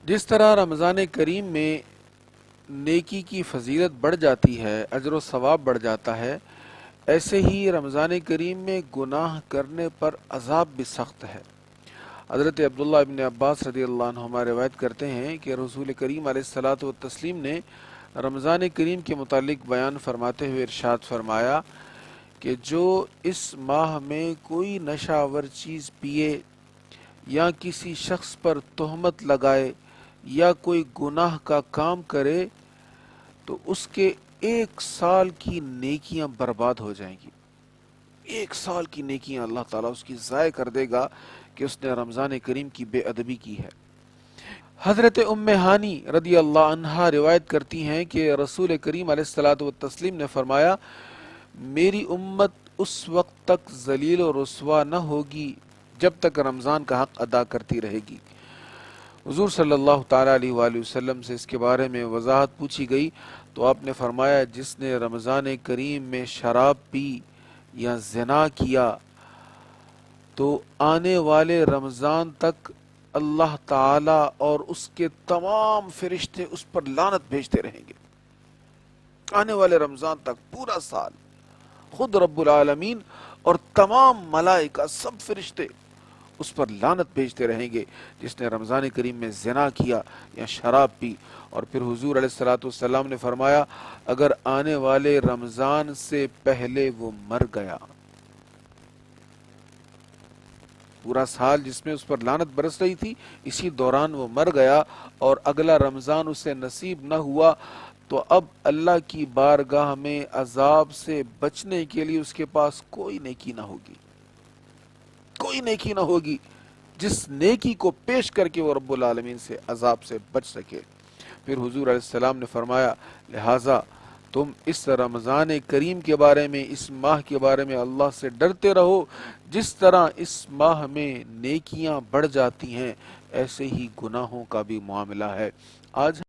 جس طرح رمضان کریم میں نیکی کی فضیلت بڑھ جاتی ہے، اجر و ثواب بڑھ جاتا ہے، ایسے ہی رمضان کریم میں گناہ کرنے پر عذاب بھی سخت ہے۔ حضرت عبداللہ ابن عباس رضی اللہ عنہما روایت کرتے ہیں کہ رسول کریم علیہ الصلاۃ والتسلیم نے رمضان کریم کے متعلق بیان فرماتے ہوئے ارشاد فرمایا کہ جو اس ماہ میں کوئی نشہ آور چیز پیے یا کسی شخص پر تہمت لگائے یا کوئی گناہ کا کام کرے تو اس کے 1 سال کی نیکیاں برباد ہو جائیں گی۔ 1 سال کی نیکیاں اللہ تعالیٰ اس کی ضائع کر دے گا کہ اس نے رمضان کریم کی بے ادبی کی ہے۔ حضرت ام ہانی رضی اللہ عنہا روایت کرتی ہیں کہ رسول کریم علیہ الصلاۃ والتسلیم نے فرمایا، میری امت اس وقت تک ذلیل و رسوا نہ ہوگی جب تک رمضان کا حق ادا کرتی رہے گی۔ حضور صلی اللہ تعالیٰ علیہ وآلہ وسلم سے اس کے بارے میں وضاحت پوچھی گئی تو آپ نے فرمایا، جس نے رمضان کریم میں شراب پی یا زنا کیا تو آنے والے رمضان تک اللہ تعالی اور اس کے تمام فرشتے اس پر لعنت بھیجتے رہیں گے۔ آنے والے رمضان تک پورا سال خود رب العالمین اور تمام ملائکہ سب فرشتے اس پر لعنت بھیجتے رہیں گے جس نے رمضان کریم میں زنا کیا یا شراب پی۔ اور پھر حضور علیہ الصلوۃ والسلام نے فرمایا، اگر آنے والے رمضان سے پہلے وہ مر گیا، پورا سال جس میں اس پر لعنت برس رہی تھی اسی دوران وہ مر گیا اور اگلا رمضان اسے نصیب نہ ہوا، تو اب اللہ کی بارگاہ میں عذاب سے بچنے کے لیے اس کے پاس کوئی نیکی نہ ہوگی، کوئی نیکی نہ ہوگی جس نیکی کو پیش کر کے وہ رب العالمین سے عذاب سے بچ سکے۔ پھر حضور علیہ السلام نے فرمایا، لہٰذا تم اس رمضان کریم کے بارے میں، اس ماہ کے بارے میں اللہ سے ڈرتے رہو۔ جس طرح اس ماہ میں نیکیاں بڑھ جاتی ہیں ایسے ہی گناہوں کا بھی معاملہ ہے۔ آج